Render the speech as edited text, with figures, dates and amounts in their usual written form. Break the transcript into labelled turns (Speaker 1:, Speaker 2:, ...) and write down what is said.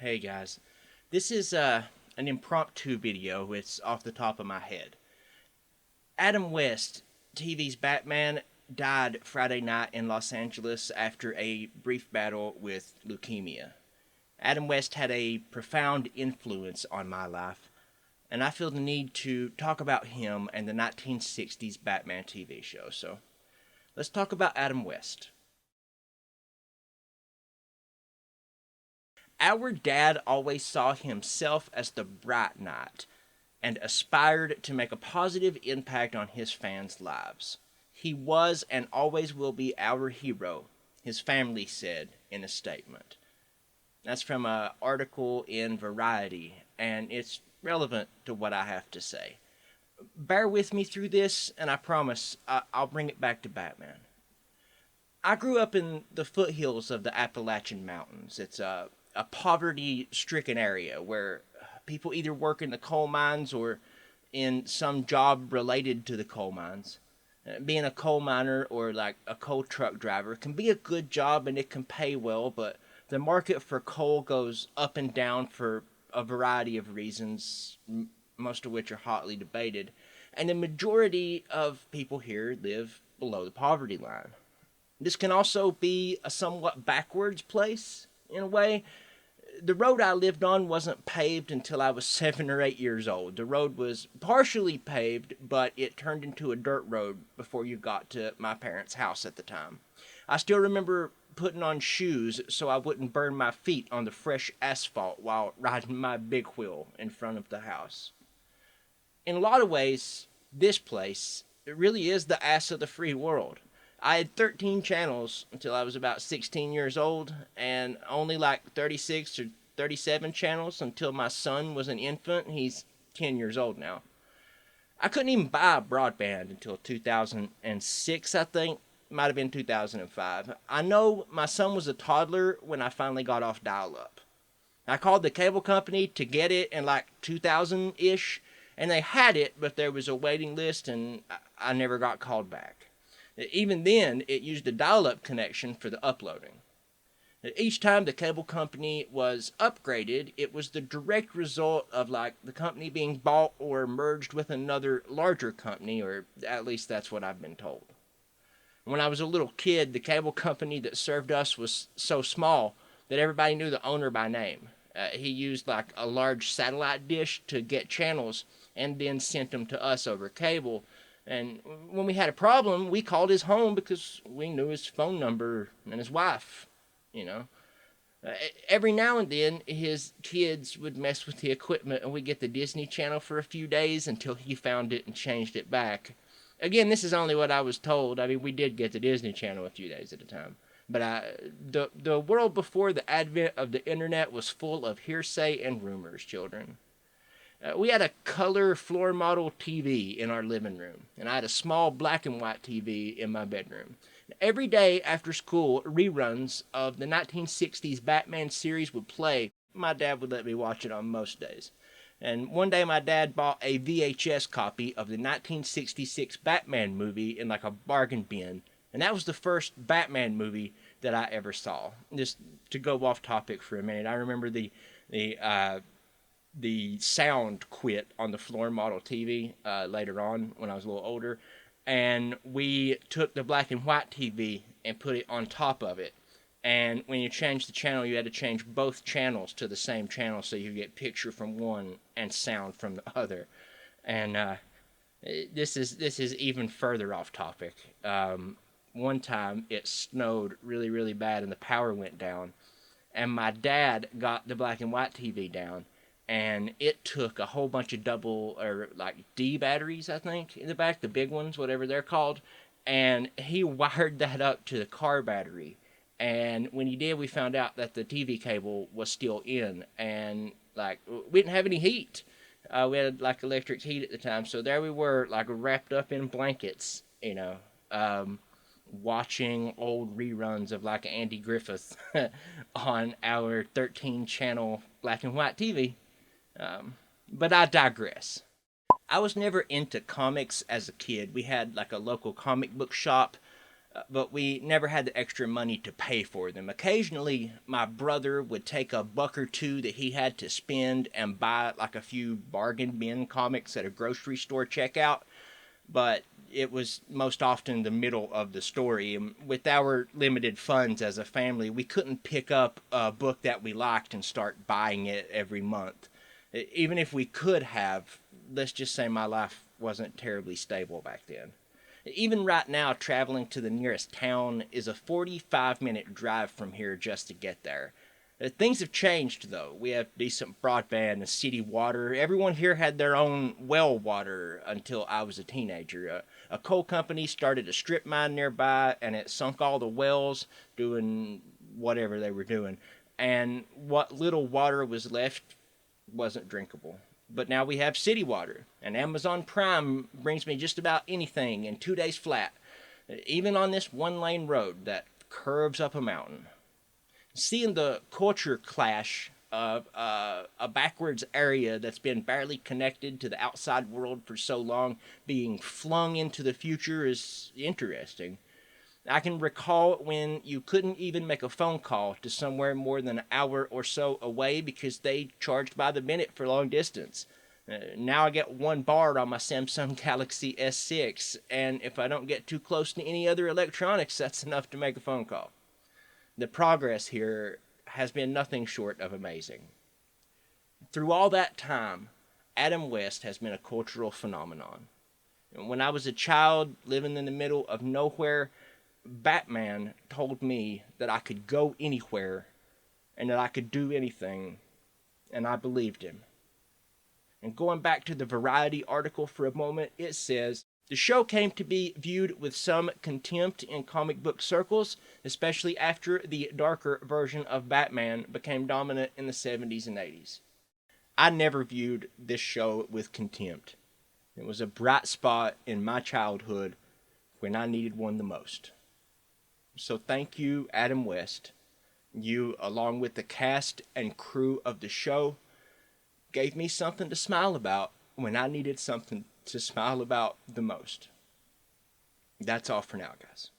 Speaker 1: Hey guys, this is an impromptu video. It's off the top of my head. Adam West, TV's Batman, died Friday night in Los Angeles after a brief battle with leukemia. Adam West had a profound influence on my life, and I feel the need to talk about him and the 1960s Batman TV show. So let's talk about Adam West. Our dad always saw himself as the bright knight and aspired to make a positive impact on his fans' lives. He was and always will be our hero, his family said in a statement. That's from an article in Variety, and it's relevant to what I have to say. Bear with me through this, and I promise I'll bring it back to Batman. I grew up in the foothills of the Appalachian Mountains. It's a poverty stricken area where people either work in the coal mines or in some job related to the coal mines. Being a coal miner or like a coal truck driver can be a good job and it can pay well, but the market for coal goes up and down for a variety of reasons, most of which are hotly debated. And the majority of people here live below the poverty line. This can also be a somewhat backwards place in a way. The road I lived on wasn't paved until I was 7 or 8 years old. The road was partially paved, but it turned into a dirt road before you got to my parents' house at the time. I still remember putting on shoes so I wouldn't burn my feet on the fresh asphalt while riding my big wheel in front of the house. In a lot of ways, this place, it really is the ass of the free world. I had 13 channels until I was about 16 years old, and only like 36 or 37 channels until my son was an infant. He's 10 years old now. I couldn't even buy broadband until 2006, I think. Might have been 2005. I know my son was a toddler when I finally got off dial up. I called the cable company to get it in like 2000 ish, and they had it, but there was a waiting list, and I never got called back. Even then, it used a dial-up connection for the uploading. Each time the cable company was upgraded, it was the direct result of like the company being bought or merged with another larger company, or at least that's what I've been told. When I was a little kid, the cable company that served us was so small that everybody knew the owner by name. He used like a large satellite dish to get channels and then sent them to us over cable. And when we had a problem, we called his home because we knew his phone number and his wife, you know. Every now and then, his kids would mess with the equipment and we'd get the Disney Channel for a few days until he found it and changed it back. Again, this is only what I was told. I mean, we did get the Disney Channel a few days at a time. But the world before the advent of the internet was full of hearsay and rumors, children. We had a color floor model TV in our living room, and I had a small black and white TV in my bedroom. Every day after school, reruns of the 1960s Batman series would play. My dad would let me watch it on most days. And one day my dad bought a VHS copy of the 1966 Batman movie in like a bargain bin. And that was the first Batman movie that I ever saw. Just to go off topic for a minute, I remember the sound quit on the floor model TV later on when I was a little older. And we took the black and white TV and put it on top of it. And when you changed the channel, you had to change both channels to the same channel so you get picture from one and sound from the other. And this is even further off topic. One time it snowed really, really bad and the power went down. And my dad got the black and white TV down. And it took a whole bunch of double, or like D batteries, I think, in the back, the big ones, whatever they're called. And he wired that up to the car battery. And when he did, we found out that the TV cable was still in. And, like, we didn't have any heat. We had, like, electric heat at the time. So there we were, like, wrapped up in blankets, watching old reruns of, like, Andy Griffith on our 13-channel black and white TV. But I digress. I was never into comics as a kid. We had like a local comic book shop, but we never had the extra money to pay for them. Occasionally, my brother would take a buck or two that he had to spend and buy like a few bargain bin comics at a grocery store checkout, but it was most often the middle of the story. And with our limited funds as a family, we couldn't pick up a book that we liked and start buying it every month. Even if we could have, let's just say my life wasn't terribly stable back then. Even right now, traveling to the nearest town is a 45-minute drive from here just to get there. Things have changed, though. We have decent broadband and city water. Everyone here had their own well water until I was a teenager. A coal company started a strip mine nearby, and it sunk all the wells, doing whatever they were doing. And what little water was left wasn't drinkable. But now we have city water, and Amazon Prime brings me just about anything in 2 days flat, even on this one-lane road that curves up a mountain. Seeing the culture clash of a backwards area that's been barely connected to the outside world for so long being flung into the future is interesting. I can recall when you couldn't even make a phone call to somewhere more than an hour or so away because they charged by the minute for long distance. Now I get one bar on my Samsung Galaxy S6, and if I don't get too close to any other electronics, that's enough to make a phone call. The progress here has been nothing short of amazing. Through all that time, Adam West has been a cultural phenomenon. When I was a child living in the middle of nowhere, Batman told me that I could go anywhere and that I could do anything, and I believed him. And going back to the Variety article for a moment, it says, the show came to be viewed with some contempt in comic book circles, especially after the darker version of Batman became dominant in the 70s and 80s. I never viewed this show with contempt. It was a bright spot in my childhood when I needed one the most. So thank you, Adam West. You, along with the cast and crew of the show, gave me something to smile about when I needed something to smile about the most. That's all for now, guys.